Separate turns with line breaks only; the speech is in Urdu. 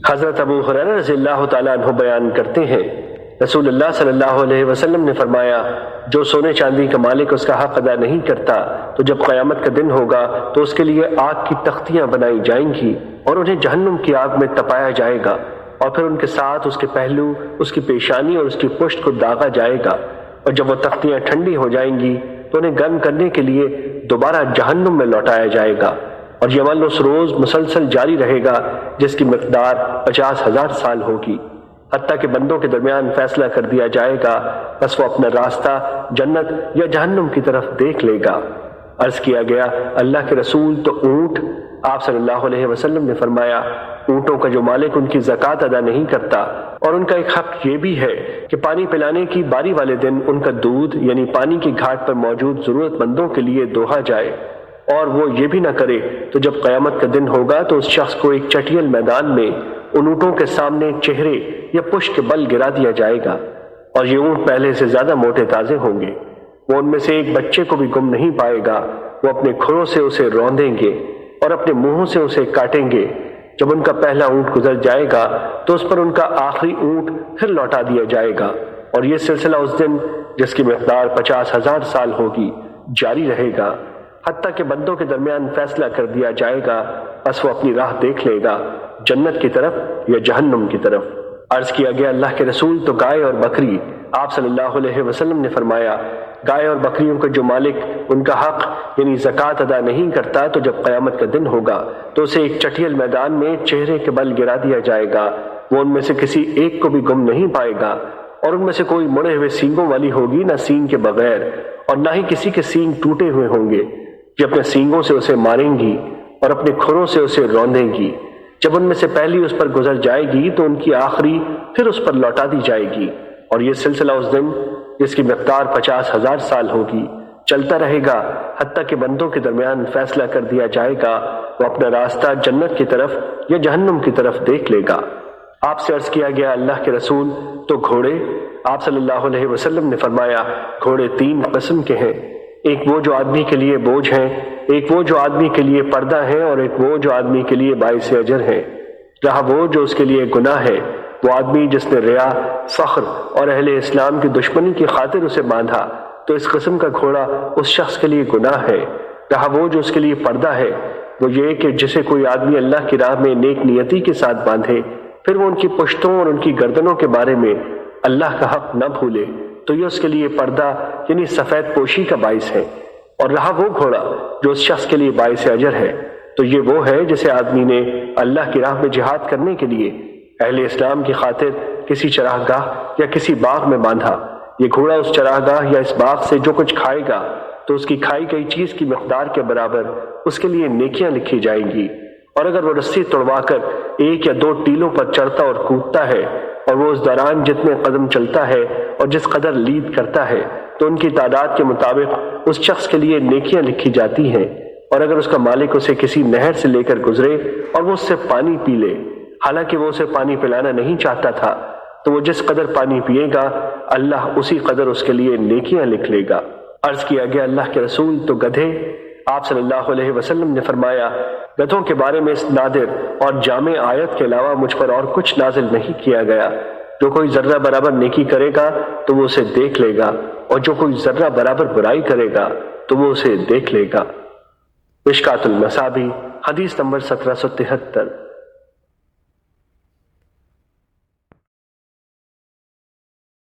حضرت ابو ہریرہ رضی اللہ تعالیٰ عنہ بیان کرتے ہیں، رسول اللہ صلی اللہ علیہ وسلم نے فرمایا، جو سونے چاندی کا مالک اس کا حق ادا نہیں کرتا تو جب قیامت کا دن ہوگا تو اس کے لیے آگ کی تختیاں بنائی جائیں گی اور انہیں جہنم کی آگ میں تپایا جائے گا، اور پھر ان کے ساتھ اس کے پہلو، اس کی پیشانی اور اس کی پشت کو داغا جائے گا، اور جب وہ تختیاں ٹھنڈی ہو جائیں گی تو انہیں گرم کرنے کے لیے دوبارہ جہنم میں لوٹایا جائے گا، اور یہ عمل اس روز مسلسل جاری رہے گا جس کی مقدار 50,000 سال ہوگی، حتیٰ کہ بندوں کے درمیان فیصلہ کر دیا جائے گا، بس وہ اپنا راستہ جنت یا جہنم کی طرف دیکھ لے گا۔ عرض کیا گیا، اللہ کے رسول تو اونٹ؟ آپ صلی اللہ علیہ وسلم نے فرمایا، اونٹوں کا جو مالک ان کی زکوٰۃ ادا نہیں کرتا، اور ان کا ایک حق یہ بھی ہے کہ پانی پلانے کی باری والے دن ان کا دودھ یعنی پانی کی گھاٹ پر موجود ضرورت مندوں کے لیے دوہا جائے، اور وہ یہ بھی نہ کرے تو جب قیامت کا دن ہوگا تو اس شخص کو ایک چٹیل میدان میں ان اونٹوں کے سامنے چہرے یا پشت کے بل گرا دیا جائے گا، اور یہ اونٹ پہلے سے زیادہ موٹے تازے ہوں گے، وہ ان میں سے ایک بچے کو بھی گم نہیں پائے گا، وہ اپنے کھروں سے اسے روندیں گے اور اپنے منہوں سے اسے کاٹیں گے، جب ان کا پہلا اونٹ گزر جائے گا تو اس پر ان کا آخری اونٹ پھر لوٹا دیا جائے گا، اور یہ سلسلہ اس دن جس کی مقدار 50,000 سال ہوگی جاری رہے گا، حتیٰ کہ بندوں کے درمیان فیصلہ کر دیا جائے گا، بس وہ اپنی راہ دیکھ لے گا جنت کی طرف یا جہنم کی طرف۔ عرض کیا گیا، اللہ کے رسول تو گائے اور بکری؟ آپ صلی اللہ علیہ وسلم نے فرمایا، گائے اور بکریوں کا جو مالک ان کا حق یعنی زکوٰۃ ادا نہیں کرتا تو جب قیامت کا دن ہوگا تو اسے ایک چٹیل میدان میں چہرے کے بل گرا دیا جائے گا، وہ ان میں سے کسی ایک کو بھی گم نہیں پائے گا، اور ان میں سے کوئی مڑے ہوئے سینگوں والی ہوگی نہ سینگ کے بغیر، اور نہ ہی کسی کے سینگ ٹوٹے ہوئے ہوں گے، یہ اپنے سینگوں سے اسے ماریں گی اور اپنے کھروں سے اسے روندیں گی، جب ان میں سے پہلی اس پر گزر جائے گی تو ان کی آخری پھر اس پر لوٹا دی جائے گی، اور یہ سلسلہ اس دن جس کی مقدار 50,000 سال ہوگی چلتا رہے گا، حتیٰ کہ بندوں کے درمیان فیصلہ کر دیا جائے گا، وہ اپنا راستہ جنت کی طرف یا جہنم کی طرف دیکھ لے گا۔ آپ سے عرض کیا گیا، اللہ کے رسول تو گھوڑے؟ آپ صلی اللہ علیہ وسلم نے فرمایا، گھوڑے 3 قسم کے ہیں، ایک وہ جو آدمی کے لیے بوجھ ہیں، ایک وہ جو آدمی کے لیے پردہ ہے، اور ایک وہ جو آدمی کے لیے باعث اجر ہے۔ رہا وہ جو اس کے لیے گناہ ہے، وہ آدمی جس نے ریا، فخر اور اہل اسلام کی دشمنی کی خاطر اسے باندھا تو اس قسم کا گھوڑا اس شخص کے لیے گناہ ہے۔ رہا وہ جو اس کے لیے پردہ ہے، وہ یہ کہ جسے کوئی آدمی اللہ کی راہ میں نیک نیتی کے ساتھ باندھے، پھر وہ ان کی پشتوں اور ان کی گردنوں کے بارے میں اللہ کا حق نہ بھولے تو یہ اس کے لیے پردہ یعنی سفید پوشی کا باعث ہے۔ اور رہا وہ گھوڑا جو اس شخص کے لیے باعث اجر ہے، تو یہ وہ ہے جسے آدمی نے اللہ کی راہ میں جہاد کرنے کے لیے اہل اسلام کی خاطر کسی چراگاہ یا کسی باغ میں باندھا، یہ گھوڑا اس چراگاہ یا اس باغ سے جو کچھ کھائے گا تو اس کی کھائی گئی چیز کی مقدار کے برابر اس کے لیے نیکیاں لکھی جائیں گی، اور اگر وہ رسی توڑوا کر 1 یا 2 ٹیلوں پر چڑھتا اور کودتا ہے اور وہ اس دوران جتنے قدم چلتا ہے اور جس قدر لید کرتا ہے تو ان کی تعداد کے مطابق اس شخص کے لیے نیکیاں لکھی جاتی ہیں، اور اگر اس کا مالک اسے کسی نہر سے لے کر گزرے اور وہ اس سے پانی پی لے، حالانکہ وہ اسے پانی پلانا نہیں چاہتا تھا، تو وہ جس قدر پانی پیے گا اللہ اسی قدر اس کے لیے نیکیاں لکھ لے گا۔ عرض کیا گیا، اللہ کے رسول تو گدھے؟ آپ صلی اللہ علیہ وسلم نے فرمایا، گدھوں کے بارے میں اس نادر اور جامع آیت کے علاوہ مجھ پر اور کچھ نازل نہیں کیا گیا، جو کوئی ذرہ برابر نیکی کرے گا تو وہ اسے دیکھ لے گا، اور جو کوئی ذرہ برابر برائی کرے گا تو وہ اسے دیکھ لے گا۔ مشکوٰۃ المصابیح، حدیث نمبر 1773۔